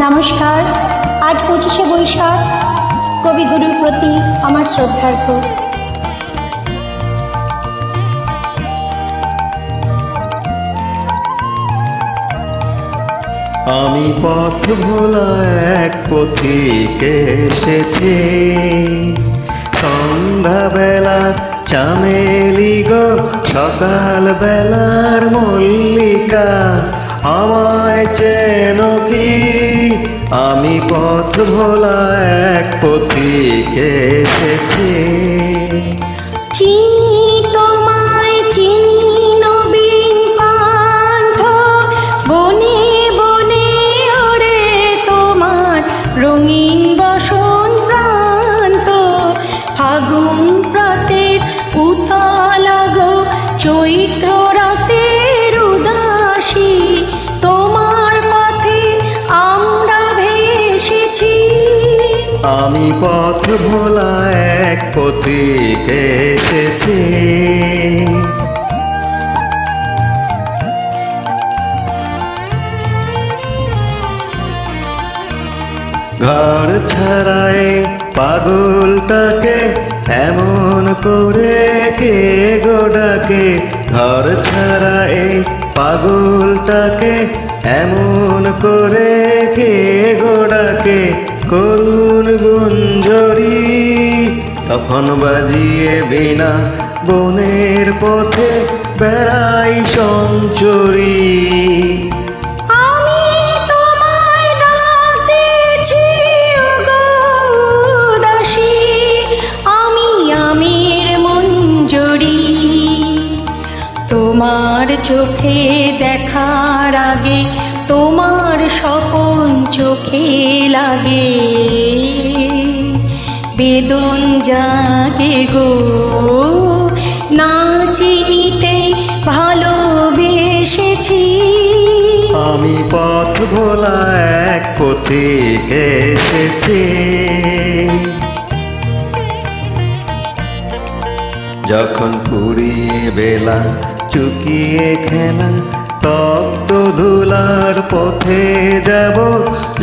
নমস্কার। আজ 25শে বৈশাখ, কবিগুরুর প্রতি আমার শ্রদ্ধার্ঘ্য। আমি পথ ভোলা এক পথিক এসেছি, সন্ধ্যাবেলার চামেলি গো, সকাল বেলার মল্লিকা, আমায় চেন কি? আমি পথ ভোলা এক পথিক এসেছি। চিনি তোমায়, চিনি নবীন পান্থ, বনে বনে ওরে তোমার রঙিন বসন প্রান্ত। ফাগুন প্রাতের উতালাগো, চৈত্র রাতের উদাসী, তোমার পথে আমরা ভেসেছি। আমি পথ ভোলা এক পথিক এসেছি। ঘর ছাড়ায় পাগলটাকে এমন করে কে গো ডাকে? ঘর ছাড়ায় পাগলটাকে এমন করে কে গো ডাকে? করুণ গুঞ্জরি তখন বাজিয়ে বিনা, বনের পথে বেড়াই সঞ্চরি। আমি তোমায় ডাকতেছি ওগো উদাসী, আমি আমের মঞ্জরি। তোমার চোখে দেখার আগে তোমার স্বপন চোখে লাগে, বেদন জাগে গো, না চিনিতে ভালোবেসেছি। আমি পথ ভোলা এক পথিক এসেছি। যখন ফুরিয়ে বেলা, চুকিয়ে খেলা, তপ্ত ধুলার পথে যাব,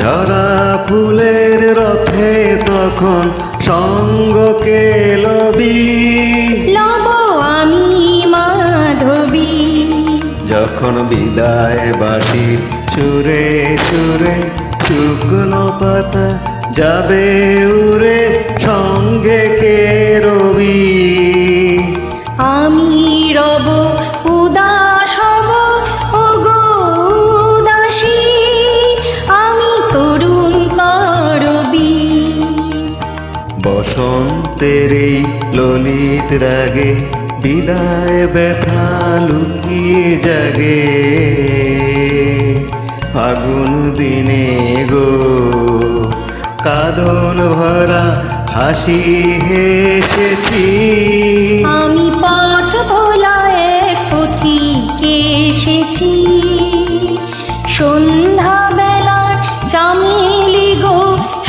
ঝরা ফুলের রথে তখন সঙ্গকে লবি। লব আমি মাধবী। যখন বিদায় বাসি সুরে সুরে, শুকনো পাতা যাবে উড়ে, সঙ্গে কে রবি? আমি রব উদাস হব ওগো উদাসী, আমি তরুণ করবি। বসন্তের এই ললিত রাগে, বিদায় ব্যথা লুকিয়ে জাগে, ফাগুন দিনে গো, কাঁদন ভরা হাসি হেসেছি। আমি পথ ভোলা এক পথিকে এসেছি, সন্ধ্যা বেলার চামেলি গো,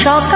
সকাল